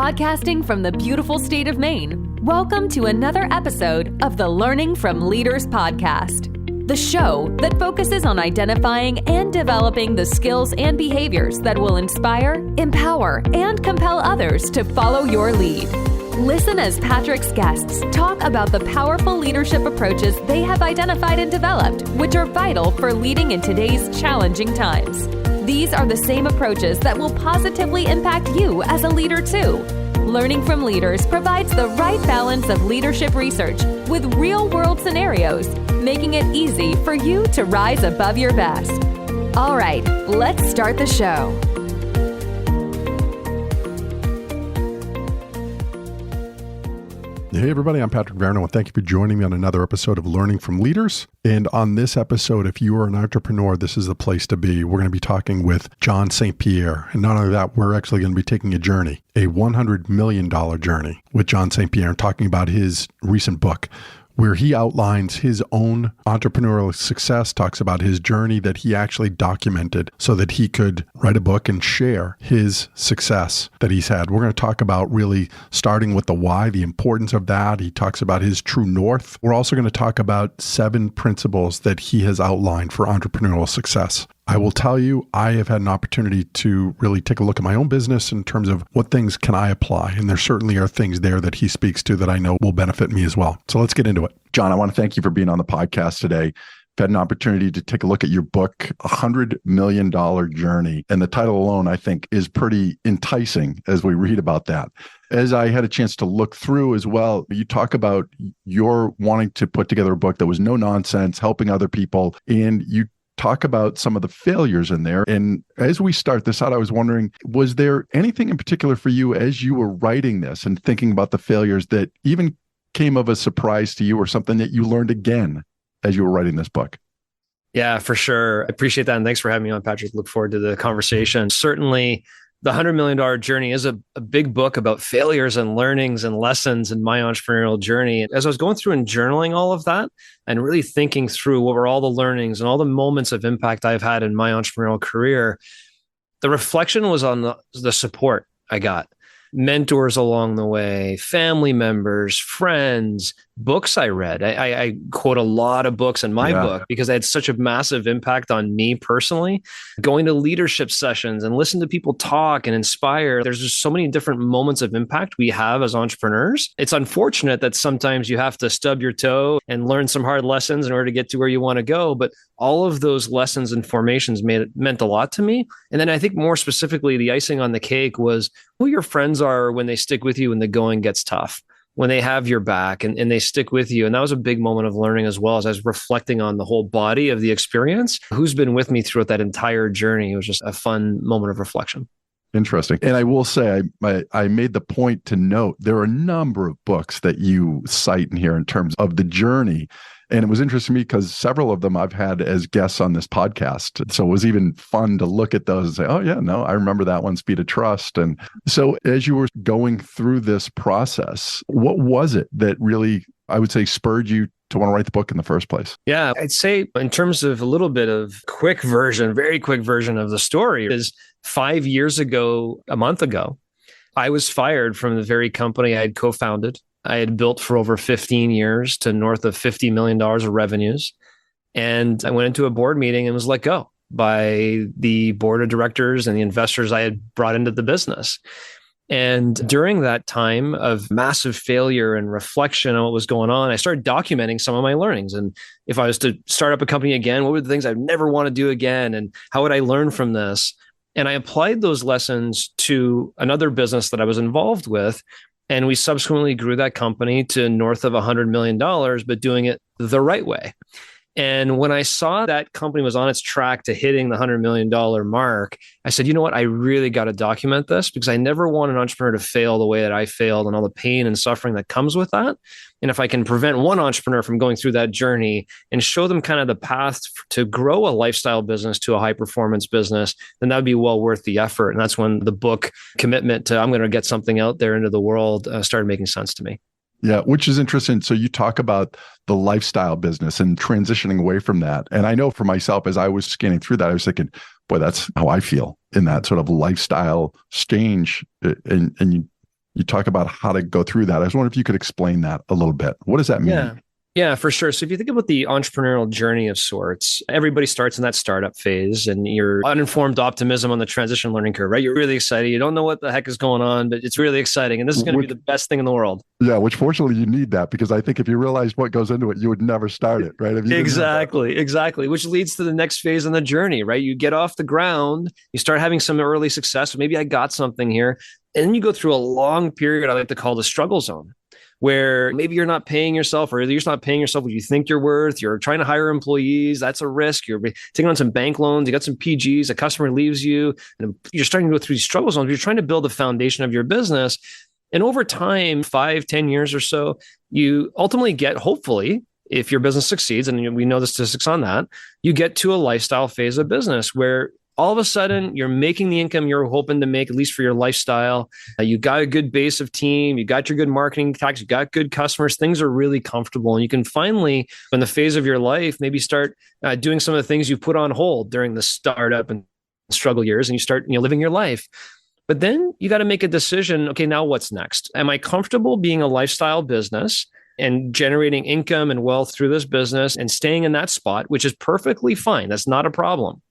Podcasting from the beautiful state of Maine, welcome to another episode of the Learning from Leaders podcast, the show that focuses on identifying and developing the skills and behaviors that will inspire, empower, and compel others to follow your lead. Listen as Patrick's guests talk about the powerful leadership approaches they have identified and developed, which are vital for leading in today's challenging times. These are the same approaches that will positively impact you as a leader too. Learning from Leaders provides the right balance of leadership research with real-world scenarios, making it easy for you to rise above your best. All right, let's start the show. Hey everybody, I'm Patrick Veroneau, and thank you for joining me on another episode of Learning from Leaders. And on this episode, if you are an entrepreneur, this is the place to be. We're going to be talking with John St. Pierre. And not only that, we're actually going to be taking a journey, a $100 million journey with John St. Pierre, and talking about his recent book, where he outlines his own entrepreneurial success, talks about his journey that he actually documented so that he could write a book and share his success that he's had. We're going to talk about really starting with the why, the importance of that. He talks about his true north. We're also going to talk about 7 principles that he has outlined for entrepreneurial success. I will tell you, I have had an opportunity to really take a look at my own business in terms of what things can I apply. And there certainly are things there that he speaks to that I know will benefit me as well. So let's get into it. John, I want to thank you for being on the podcast today. I've had an opportunity to take a look at your book, $100 Million Journey. And the title alone, I think, is pretty enticing as we read about that. As I had a chance to look through as well, you talk about your wanting to put together a book that was no nonsense, helping other people, and you talk about some of the failures in there. And as we start this out, I was wondering, was there anything in particular for you as you were writing this and thinking about the failures that even came of a surprise to you, or something that you learned again as you were writing this book? Yeah, for sure. I appreciate that. And thanks for having me on, Patrick. Look forward to the conversation. Certainly, the $100 Million Journey is a big book about failures and learnings and lessons in my entrepreneurial journey. As I was going through and journaling all of that and really thinking through what were all the learnings and all the moments of impact I've had in my entrepreneurial career, the reflection was on the support I got. Mentors along the way, family members, friends, books I read. I quote a lot of books in my book because I had such a massive impact on me personally. Going to leadership sessions and listen to people talk and inspire. There's just so many different moments of impact we have as entrepreneurs. It's unfortunate that sometimes you have to stub your toe and learn some hard lessons in order to get to where you want to go. But all of those lessons and formations meant a lot to me. And then I think more specifically, the icing on the cake was who your friends are when they stick with you when the going gets tough, when they have your back and they stick with you. And that was a big moment of learning as well, as I was reflecting on the whole body of the experience. Who's been with me throughout that entire journey? It was just a fun moment of reflection. Interesting. And I will say, I made the point to note there are a number of books that you cite in here in terms of the journey. And it was interesting to me because several of them I've had as guests on this podcast. So it was even fun to look at those and say, oh yeah, no, I remember that one, Speed of Trust. And so as you were going through this process, what was it that really, I would say, spurred you to want to write the book in the first place? Yeah, I'd say in terms of a little bit of very quick version of the story is 5 years ago, a month ago, I was fired from the very company I had co-founded. I had built for over 15 years to north of $50 million of revenues. And I went into a board meeting and was let go by the board of directors and the investors I had brought into the business. And during that time of massive failure and reflection on what was going on, I started documenting some of my learnings. And if I was to start up a company again, what were the things I'd never want to do again? And how would I learn from this? And I applied those lessons to another business that I was involved with. And we subsequently grew that company to north of $100 million, but doing it the right way. And when I saw that company was on its track to hitting the $100 million mark, I said, you know what, I really got to document this because I never want an entrepreneur to fail the way that I failed and all the pain and suffering that comes with that. And if I can prevent one entrepreneur from going through that journey and show them kind of the path to grow a lifestyle business to a high performance business, then that would be well worth the effort. And that's when the book commitment to I'm going to get something out there into the world started making sense to me. Yeah, which is interesting. So you talk about the lifestyle business and transitioning away from that. And I know for myself, as I was scanning through that, I was thinking, boy, that's how I feel in that sort of lifestyle change. And you You talk about how to go through that. I was wondering if you could explain that a little bit. What does that mean? Yeah. Yeah, for sure. So if you think about the entrepreneurial journey of sorts, everybody starts in that startup phase and you're uninformed optimism on the transition learning curve, right? You're really excited. You don't know what the heck is going on, but it's really exciting. And this is going to be the best thing in the world. Yeah, which fortunately you need that, because I think if you realized what goes into it, you would never start it, right? Exactly. Which leads to the next phase in the journey, right? You get off the ground, you start having some early success. Maybe I got something here. And then you go through a long period I like to call the struggle zone, where maybe you're not paying yourself, or you're just not paying yourself what you think you're worth. You're trying to hire employees. That's a risk. You're taking on some bank loans. You got some PGs. A customer leaves you, and you're starting to go through these struggle zones. You're trying to build the foundation of your business. And over time, 5-10 years or so, you ultimately get, hopefully, if your business succeeds, and we know the statistics on that, you get to a lifestyle phase of business where all of a sudden you're making the income you're hoping to make, at least for your lifestyle. You got a good base of team, you got your good marketing tactics, you got good customers, things are really comfortable. And you can finally, in the phase of your life, maybe start doing some of the things you put on hold during the startup and struggle years, and you start living your life. But then you got to make a decision. Okay, now what's next? Am I comfortable being a lifestyle business and generating income and wealth through this business and staying in that spot, which is perfectly fine. That's not a problem.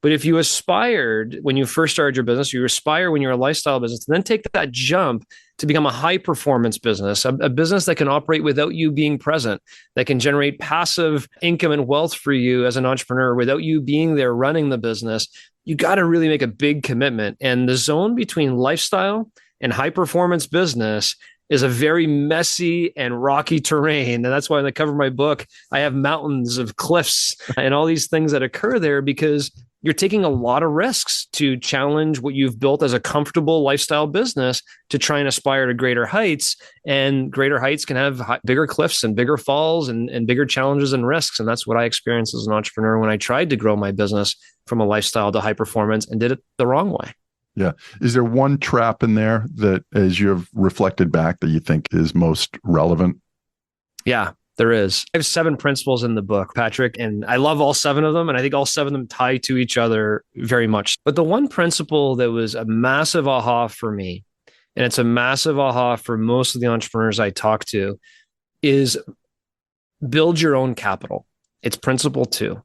But if you aspired when you first started your business, you aspire when you're a lifestyle business, and then take that jump to become a high performance business, a business that can operate without you being present, that can generate passive income and wealth for you as an entrepreneur without you being there running the business, you got to really make a big commitment. And the zone between lifestyle and high performance business is a very messy and rocky terrain. And that's why on the cover of my book, I have mountains of cliffs and all these things that occur there, because you're taking a lot of risks to challenge what you've built as a comfortable lifestyle business to try and aspire to greater heights. And greater heights can have bigger cliffs and bigger falls and bigger challenges and risks. And that's what I experienced as an entrepreneur when I tried to grow my business from a lifestyle to high performance and did it the wrong way. Yeah. Is there one trap in there that, as you've reflected back, that you think is most relevant? Yeah, there is. I have 7 principles in the book, Patrick, and I love all 7 of them. And I think all 7 of them tie to each other very much. But the one principle that was a massive aha for me, and it's a massive aha for most of the entrepreneurs I talk to, is build your own capital. It's principle 2.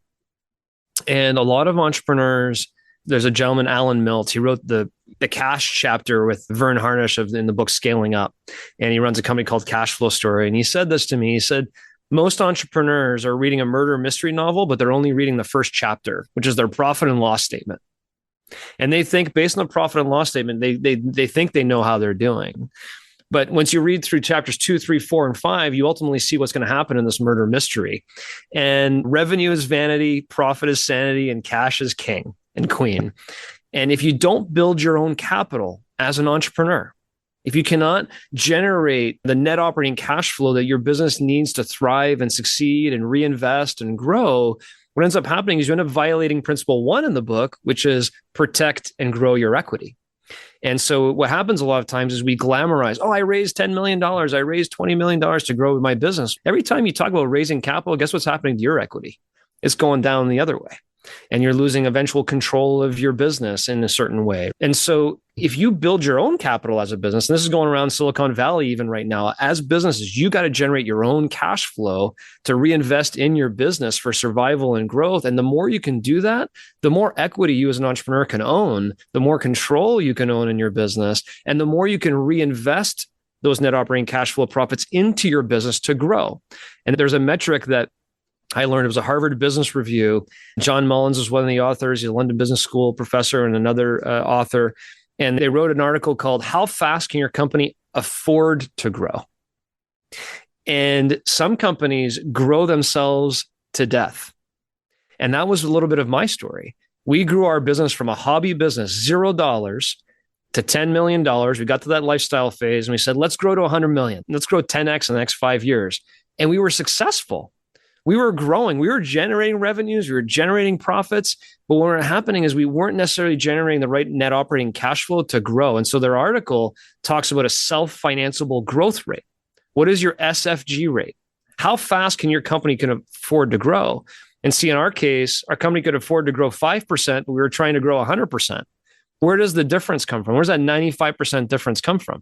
And a lot of entrepreneurs, there's a gentleman, Alan Mills. He wrote the cash chapter with Vern Harnish in the book Scaling Up. And he runs a company called Cash Flow Story. And he said this to me. He said, most entrepreneurs are reading a murder mystery novel, but they're only reading the first chapter, which is their profit and loss statement. And they think, based on the profit and loss statement, they think they know how they're doing. But once you read through chapters 2, 3, 4, and 5, you ultimately see what's going to happen in this murder mystery. And revenue is vanity, profit is sanity, and cash is king and queen. And if you don't build your own capital as an entrepreneur, if you cannot generate the net operating cash flow that your business needs to thrive and succeed and reinvest and grow, what ends up happening is you end up violating principle 1 in the book, which is protect and grow your equity. And so what happens a lot of times is we glamorize, I raised $10 million, I raised $20 million to grow my business. Every time you talk about raising capital, guess what's happening to your equity? It's going down the other way. And you're losing eventual control of your business in a certain way. And so if you build your own capital as a business, and this is going around Silicon Valley even right now, as businesses, you got to generate your own cash flow to reinvest in your business for survival and growth. And the more you can do that, the more equity you as an entrepreneur can own, the more control you can own in your business, and the more you can reinvest those net operating cash flow profits into your business to grow. And there's a metric that I learned. It was a Harvard Business Review. John Mullins was one of the authors. He's a London Business School professor and another author. And they wrote an article called How Fast Can Your Company Afford to Grow? And some companies grow themselves to death. And that was a little bit of my story. We grew our business from a hobby business, $0 to $10 million. We got to that lifestyle phase and we said, let's grow to 100 million. Let's grow 10x in the next 5 years. And we were successful. We were growing. We were generating revenues. We were generating profits. But what was happening is we weren't necessarily generating the right net operating cash flow to grow. And so their article talks about a self-financeable growth rate. What is your SFG rate? How fast can your company afford to grow? And see, in our case, our company could afford to grow 5%, but we were trying to grow 100%. Where does the difference come from? Where does that 95% difference come from?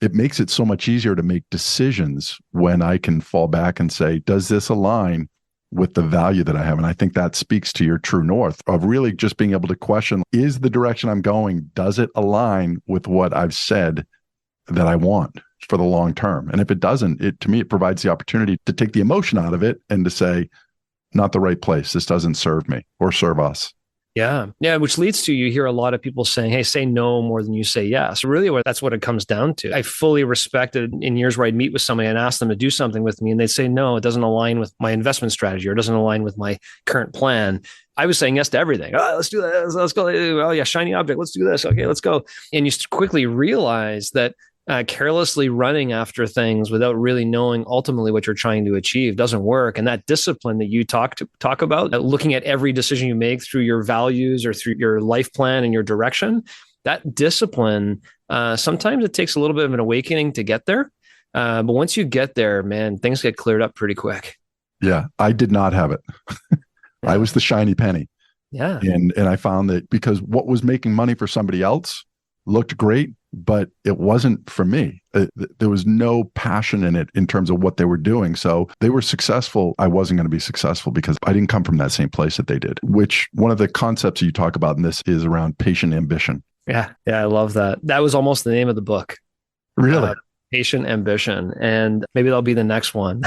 it makes it so much easier to make decisions when I can fall back and say, does this align with the value that I have? And I think that speaks to your true north of really just being able to question, is the direction I'm going, does it align with what I've said that I want for the long term? And if it doesn't, to me, it provides the opportunity to take the emotion out of it and to say, not the right place. This doesn't serve me or serve us. Yeah. Yeah. Which leads to, you hear a lot of people saying, hey, say no more than you say yes. Really, that's what it comes down to. I fully respected in years where I'd meet with somebody and ask them to do something with me, and they'd say, no, it doesn't align with my investment strategy, or it doesn't align with my current plan. I was saying yes to everything. Oh, let's do this. Let's go. Oh yeah, shiny object. Let's do this. Okay, let's go. And you quickly realize that carelessly running after things without really knowing ultimately what you're trying to achieve doesn't work. And that discipline that you talk about, looking at every decision you make through your values or through your life plan and your direction, that discipline, sometimes it takes a little bit of an awakening to get there. But once you get there, man, things get cleared up pretty quick. Yeah, I did not have it. I was the shiny penny. Yeah. And I found that because what was making money for somebody else looked great, but it wasn't for me. There was no passion in it in terms of what they were doing. So they were successful. I wasn't going to be successful because I didn't come from that same place that they did, which one of the concepts you talk about in this is around patient ambition. Yeah. Yeah. I love that. That was almost the name of the book. Really? Patient ambition. And maybe that'll be the next one.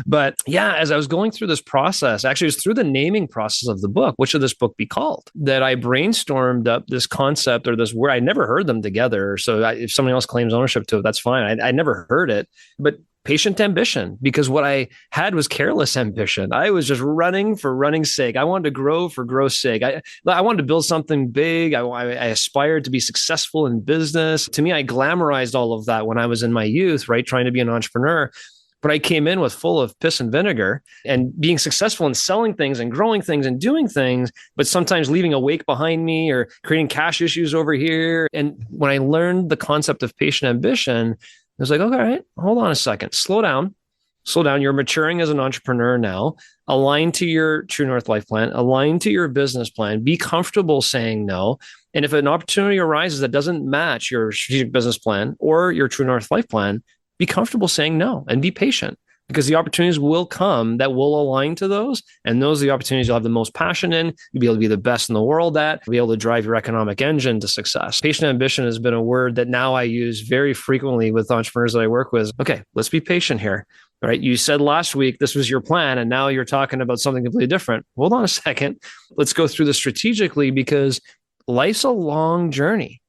But yeah, as I was going through this process, actually it was through the naming process of the book, what should this book be called, that I brainstormed up this concept or this word. I never heard them together. So if somebody else claims ownership to it, that's fine. I never heard it, but patient ambition, because what I had was careless ambition. I was just running for running's sake. I wanted to grow for growth's sake. I wanted to build something big. I aspired to be successful in business. To me, I glamorized all of that when I was in my youth, right? Trying to be an entrepreneur. But I came in with full of piss and vinegar and being successful in selling things and growing things and doing things, but sometimes leaving a wake behind me or creating cash issues over here. And when I learned the concept of patient ambition, I was like, okay, all right, hold on a second. Slow down. You're maturing as an entrepreneur now. Align to your True North life plan. Align to your business plan. Be comfortable saying no. And if an opportunity arises that doesn't match your strategic business plan or your True North life plan, be comfortable saying no and be patient, because the opportunities will come that will align to those. And those are the opportunities you'll have the most passion in. You'll be able to be the best in the world at, be able to drive your economic engine to success. Patient ambition has been a word that now I use very frequently with entrepreneurs that I work with. Okay, let's be patient here. All right. You said last week this was your plan, and now you're talking about something completely different. Hold on a second. Let's go through this strategically, because life's a long journey.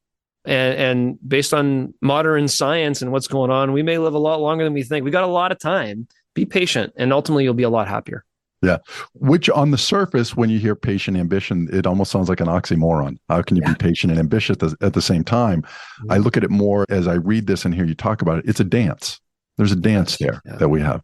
And based on modern science and what's going on, we may live a lot longer than we think. We got a lot of time. Be patient, and ultimately you'll be a lot happier. Yeah. Which on the surface, when you hear patient ambition, it almost sounds like an oxymoron. How can you be patient and ambitious at the same time? Mm-hmm. I look at it more as I read this and hear you talk about it. It's a dance. There's a dance there that we have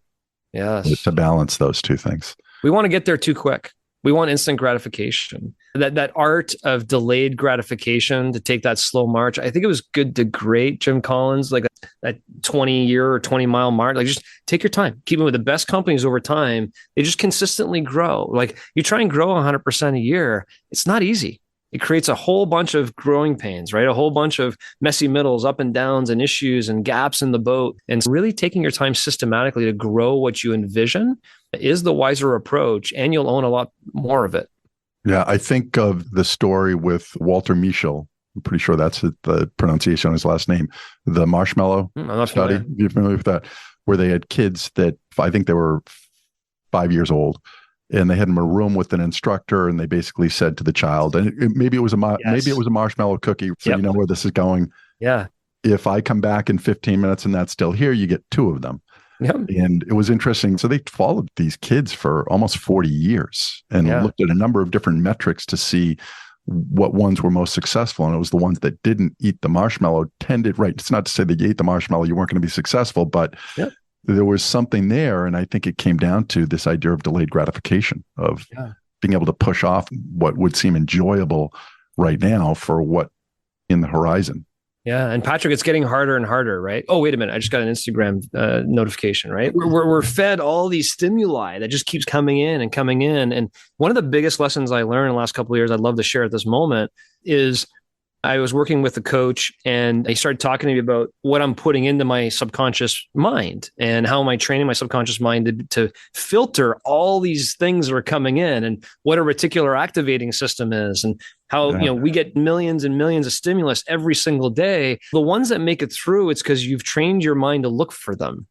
to balance those two things. We want to get there too quick. We want instant gratification. That art of delayed gratification, to take that slow march. I think it was Good to Great, Jim Collins, like that 20-year or 20-mile march. Like, just take your time. Keep it with the best companies over time. They just consistently grow. Like, you try and grow 100% a year. It's not easy. It creates a whole bunch of growing pains, right? A whole bunch of messy middles, up and downs and issues and gaps in the boat. And really taking your time systematically to grow what you envision is the wiser approach, and you'll own a lot more of it. Yeah, I think of the story with Walter Mischel. I'm pretty sure that's the pronunciation of his last name. The marshmallow study. You're familiar with that? Where they had kids that I think they were 5 years old, and they had them in a room with an instructor, and they basically said to the child, and maybe it was a marshmallow cookie, so you know where this is going. Yeah. If I come back in 15 minutes and that's still here, you get 2 of them. Yep. And it was interesting. So they followed these kids for almost 40 years and looked at a number of different metrics to see what ones were most successful. And it was the ones that didn't eat the marshmallow tended, right. It's not to say that you ate the marshmallow, you weren't going to be successful, but there was something there. And I think it came down to this idea of delayed gratification, of being able to push off what would seem enjoyable right now for what in the horizon. Yeah. And Patrick, it's getting harder and harder, right? Oh, wait a minute. I just got an Instagram notification, right? We're fed all these stimuli that just keeps coming in and coming in. And one of the biggest lessons I learned in the last couple of years, I'd love to share at this moment, is I was working with a coach and he started talking to me about what I'm putting into my subconscious mind and how am I training my subconscious mind to filter all these things that are coming in and what a reticular activating system is and how, we get millions and millions of stimulus every single day. The ones that make it through, it's because you've trained your mind to look for them.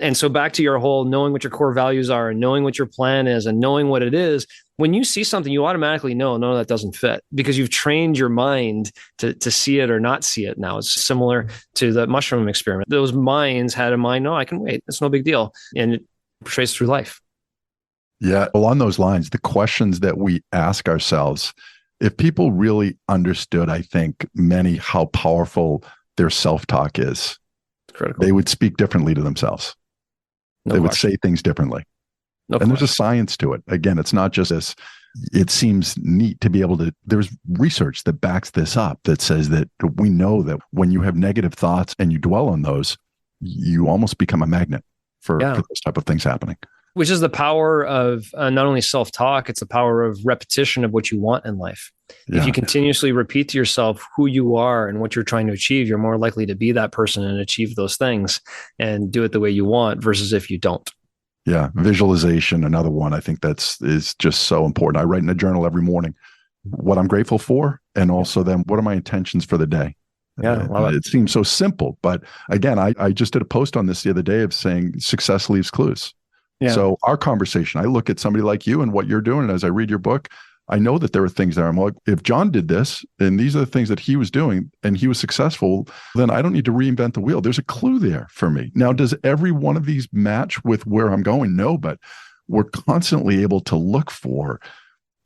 And so back to your whole knowing what your core values are and knowing what your plan is and knowing what it is, when you see something, you automatically know, no, that doesn't fit because you've trained your mind to see it or not see it. Now it's similar to the mushroom experiment. Those minds had a mind, no, I can wait. It's no big deal. And it portrays through life. Yeah. Along those lines, the questions that we ask ourselves, if people really understood, I think many, how powerful their self-talk is, critical. They would speak differently to themselves. They would say things differently. And there's a science to it. Again, it's not just this, it seems neat to be able to, there's research that backs this up that says that we know that when you have negative thoughts and you dwell on those, you almost become a magnet for those type of things happening. Which is the power of not only self-talk, it's the power of repetition of what you want in life. Yeah. If you continuously repeat to yourself who you are and what you're trying to achieve, you're more likely to be that person and achieve those things and do it the way you want versus if you don't. Yeah. Visualization, another one. I think is just so important. I write in a journal every morning what I'm grateful for. And also then what are my intentions for the day? Yeah. It seems so simple, but again, I just did a post on this the other day of saying success leaves clues. Yeah. So our conversation, I look at somebody like you and what you're doing. And as I read your book, I know that there are things there. I'm like, if John did this and these are the things that he was doing and he was successful, then I don't need to reinvent the wheel. There's a clue there for me. Now, does every one of these match with where I'm going? No, but we're constantly able to look for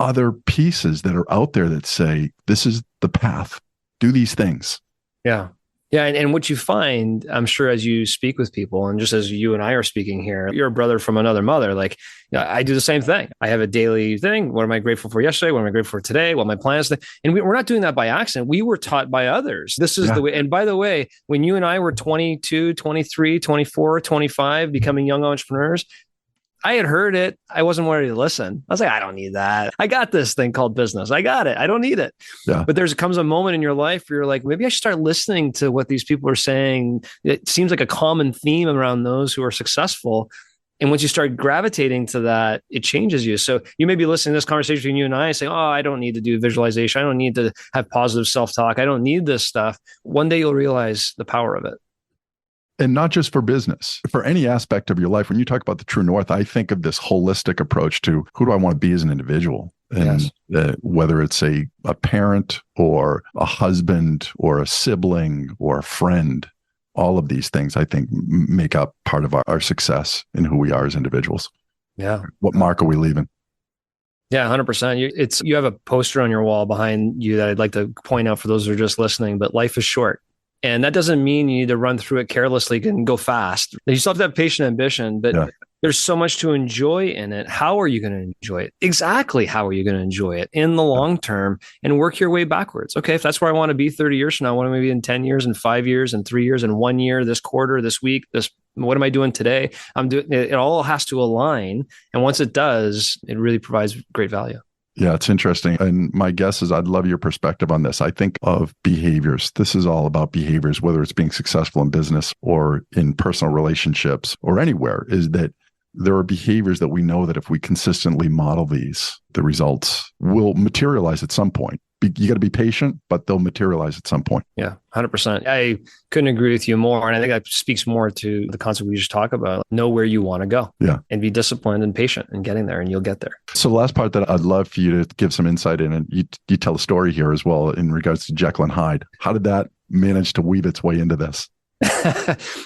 other pieces that are out there that say, this is the path, do these things. Yeah. Yeah. And what you find, I'm sure, as you speak with people and just as you and I are speaking here, you're a brother from another mother. Like, I do the same thing. I have a daily thing. What am I grateful for yesterday? What am I grateful for today? What my plans? And we're not doing that by accident. We were taught by others. This is the way. And by the way, when you and I were 22, 23, 24, 25, becoming young entrepreneurs, I had heard it. I wasn't ready to listen. I was like, I don't need that. I got this thing called business. I got it. I don't need it. Yeah. But comes a moment in your life where you're like, maybe I should start listening to what these people are saying. It seems like a common theme around those who are successful. And once you start gravitating to that, it changes you. So you may be listening to this conversation between you and I saying, oh, I don't need to do visualization. I don't need to have positive self-talk. I don't need this stuff. One day you'll realize the power of it. And not just for business, for any aspect of your life. When you talk about the true north, I think of this holistic approach to who do I want to be as an individual? And whether it's a parent or a husband or a sibling or a friend, all of these things, I think, make up part of our success in who we are as individuals. Yeah. What mark are we leaving? Yeah, 100%. You have a poster on your wall behind you that I'd like to point out for those who are just listening, but life is short. And that doesn't mean you need to run through it carelessly and go fast. You still have to have patient ambition, but there's so much to enjoy in it. How are you going to enjoy it? Exactly. How are you going to enjoy it in the long term and work your way backwards? Okay. If that's where I want to be 30 years from now, what am I be in 10 years and 5 years and 3 years and 1 year, this quarter, this week, what am I doing today? It all has to align. And once it does, it really provides great value. Yeah, it's interesting. And my guess is I'd love your perspective on this. I think of behaviors. This is all about behaviors, whether it's being successful in business or in personal relationships or anywhere, is that there are behaviors that we know that if we consistently model these, the results will materialize at some point. You got to be patient, but they'll materialize at some point. Yeah, 100%. I couldn't agree with you more. And I think that speaks more to the concept we just talked about. Know where you want to go and be disciplined and patient in getting there, and you'll get there. So the last part that I'd love for you to give some insight in, and you tell a story here as well in regards to Jekyll and Hyde. How did that manage to weave its way into this?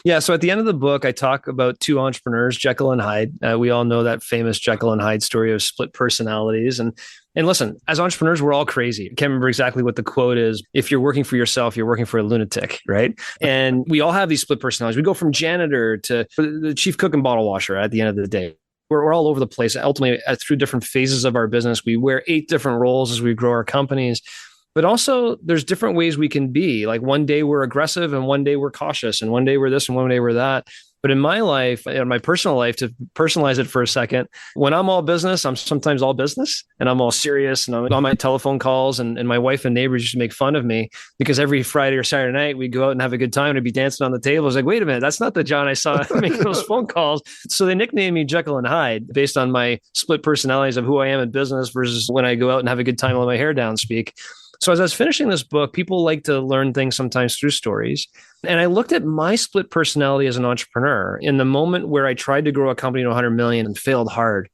Yeah. So at the end of the book, I talk about two entrepreneurs, Jekyll and Hyde. We all know that famous Jekyll and Hyde story of split personalities. And listen, as entrepreneurs, we're all crazy. I can't remember exactly what the quote is. If you're working for yourself, you're working for a lunatic, right? And we all have these split personalities. We go from janitor to the chief cook and bottle washer at the end of the day. We're all over the place. Ultimately, through different phases of our business, we wear 8 different roles as we grow our companies. But also there's different ways we can be. Like one day we're aggressive and one day we're cautious and one day we're this and one day we're that. But in my life, in my personal life, to personalize it for a second, when I'm all business, I'm sometimes all business and I'm all serious and I'm on my telephone calls and my wife and neighbors used to make fun of me because every Friday or Saturday night we'd go out and have a good time and I'd be dancing on the table. I was like, wait a minute, that's not the John I saw making those phone calls. So they nicknamed me Jekyll and Hyde based on my split personalities of who I am in business versus when I go out and have a good time with my hair down speak. So as I was finishing this book, people like to learn things sometimes through stories. And I looked at my split personality as an entrepreneur in the moment where I tried to grow a company to 100 million and failed hard.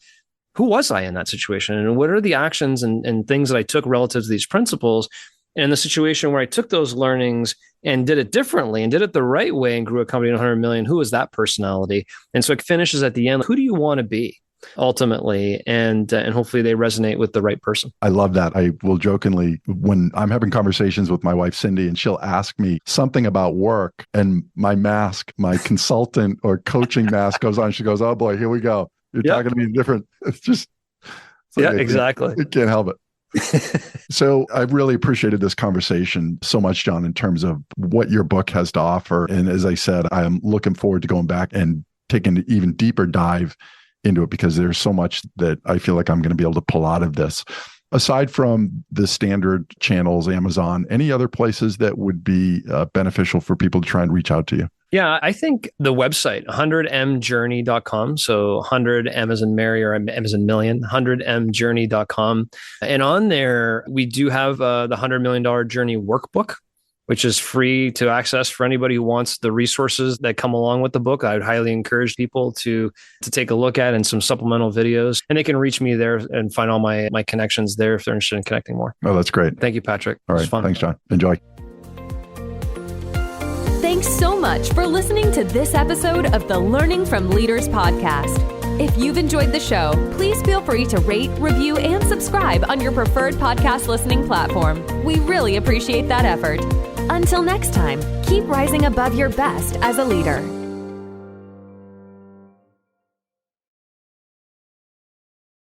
Who was I in that situation? And what are the actions and things that I took relative to these principles? And in the situation where I took those learnings and did it differently and did it the right way and grew a company to 100 million, who was that personality? And so it finishes at the end. Who do you want to be? Ultimately, and hopefully they resonate with the right person. I love that. I will jokingly, when I'm having conversations with my wife, Cindy, and she'll ask me something about work and my mask, my consultant or coaching mask goes on. She goes, oh boy, here we go. You're talking to me different. It's just, exactly. You can't help it. So I really appreciated this conversation so much, John, in terms of what your book has to offer. And as I said, I am looking forward to going back and taking an even deeper dive into it because there's so much that I feel like I'm going to be able to pull out of this. Aside from the standard channels, Amazon, any other places that would be beneficial for people to try and reach out to you? Yeah, I think the website, 100mjourney.com. So 100M as in Mary or M as in million, 100mjourney.com. And on there, we do have the $100 million journey workbook, which is free to access for anybody who wants the resources that come along with the book. I would highly encourage people to take a look at and some supplemental videos. And they can reach me there and find all my connections there if they're interested in connecting more. Oh, that's great. Thank you, Patrick. All right. It was fun. Thanks, John. Enjoy. Thanks so much for listening to this episode of the Learning from Leaders podcast. If you've enjoyed the show, please feel free to rate, review, and subscribe on your preferred podcast listening platform. We really appreciate that effort. Until next time, keep rising above your best as a leader.